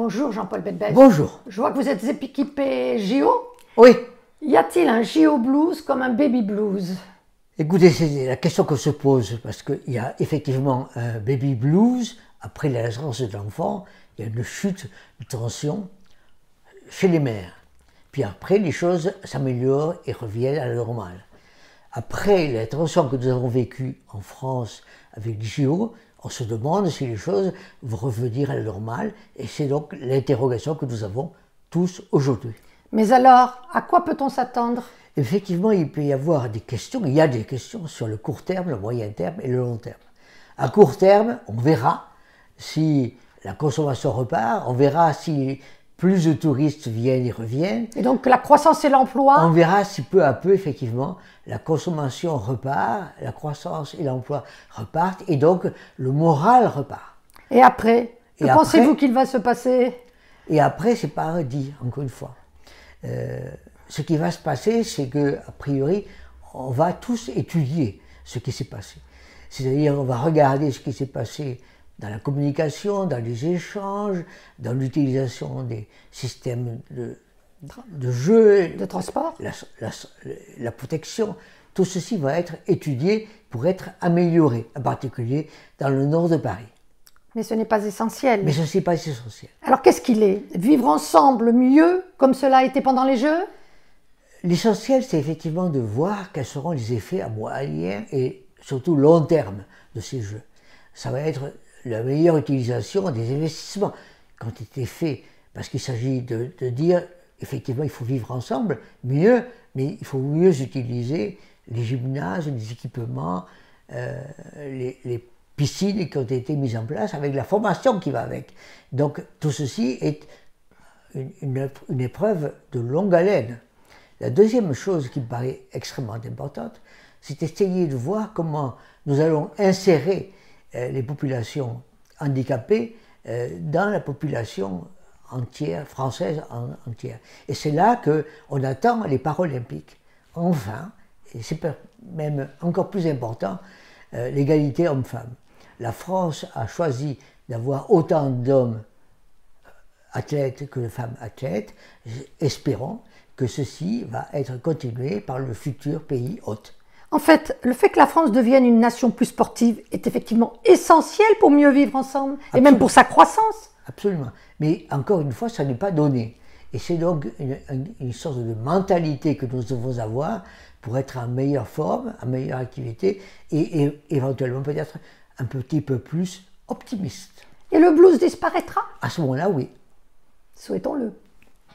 Bonjour Jean-Paul Bedbez. Bonjour. Je vois que vous êtes équipé JO. Oui. Y a-t-il un JO blues comme un baby blues? Écoutez, c'est la question qu'on se pose, parce qu'il y a effectivement un baby blues, après la naissance de l'enfant, il y a une chute de tension chez les mères. Puis après, les choses s'améliorent et reviennent à la normale. Après la tension que nous avons vécue en France avec les JO, on se demande si les choses vont revenir à la normale, et c'est donc l'interrogation que nous avons tous aujourd'hui. Mais alors, à quoi peut-on s'attendre? Effectivement, il peut y avoir des questions, il y a des questions sur le court terme, le moyen terme et le long terme. À court terme, on verra si la consommation repart, on verra si plus de touristes viennent et reviennent. Et donc la croissance et l'emploi? On verra si peu à peu, effectivement, la consommation repart, la croissance et l'emploi repartent, et donc le moral repart. Et après? Que pensez-vous qu'il va se passer? Et après, c'est pas dit, encore une fois. Ce qui va se passer, c'est que, a priori, on va tous étudier ce qui s'est passé. C'est-à-dire, on va regarder ce qui s'est passé dans la communication, dans les échanges, dans l'utilisation des systèmes de jeu, de transport, la protection. Tout ceci va être étudié pour être amélioré, en particulier dans le nord de Paris. Mais ce n'est pas essentiel. Mais ce n'est pas essentiel. Alors qu'est-ce qu'il est? Vivre ensemble mieux, comme cela a été pendant les Jeux? L'essentiel, c'est effectivement de voir quels seront les effets à moyen et surtout long terme de ces Jeux. Ça va être la meilleure utilisation des investissements qui ont été faits, parce qu'il s'agit de dire, effectivement, il faut vivre ensemble mieux, mais il faut mieux utiliser les gymnases, les équipements, les piscines qui ont été mises en place, avec la formation qui va avec. Donc tout ceci est une épreuve de longue haleine. La deuxième chose qui me paraît extrêmement importante, c'est d'essayer de voir comment nous allons insérer les populations handicapées dans la population entière, française entière. Et c'est là qu'on attend les Paralympiques. Enfin, et c'est même encore plus important, l'égalité homme-femme. La France a choisi d'avoir autant d'hommes athlètes que de femmes athlètes. Espérons que ceci va être continué par le futur pays hôte. En fait, le fait que la France devienne une nation plus sportive est effectivement essentiel pour mieux vivre ensemble, et même pour sa croissance. Absolument. Mais encore une fois, ça n'est pas donné. Et c'est donc une sorte de mentalité que nous devons avoir pour être en meilleure forme, en meilleure activité, et éventuellement peut-être un petit peu plus optimiste. Et le blues disparaîtra? À ce moment-là, oui. Souhaitons-le.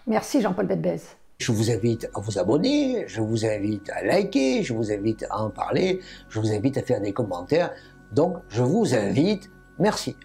Merci Jean-Paul Bedbez. Je vous invite à vous abonner, je vous invite à liker, je vous invite à en parler, je vous invite à faire des commentaires. Donc, je vous invite. Merci.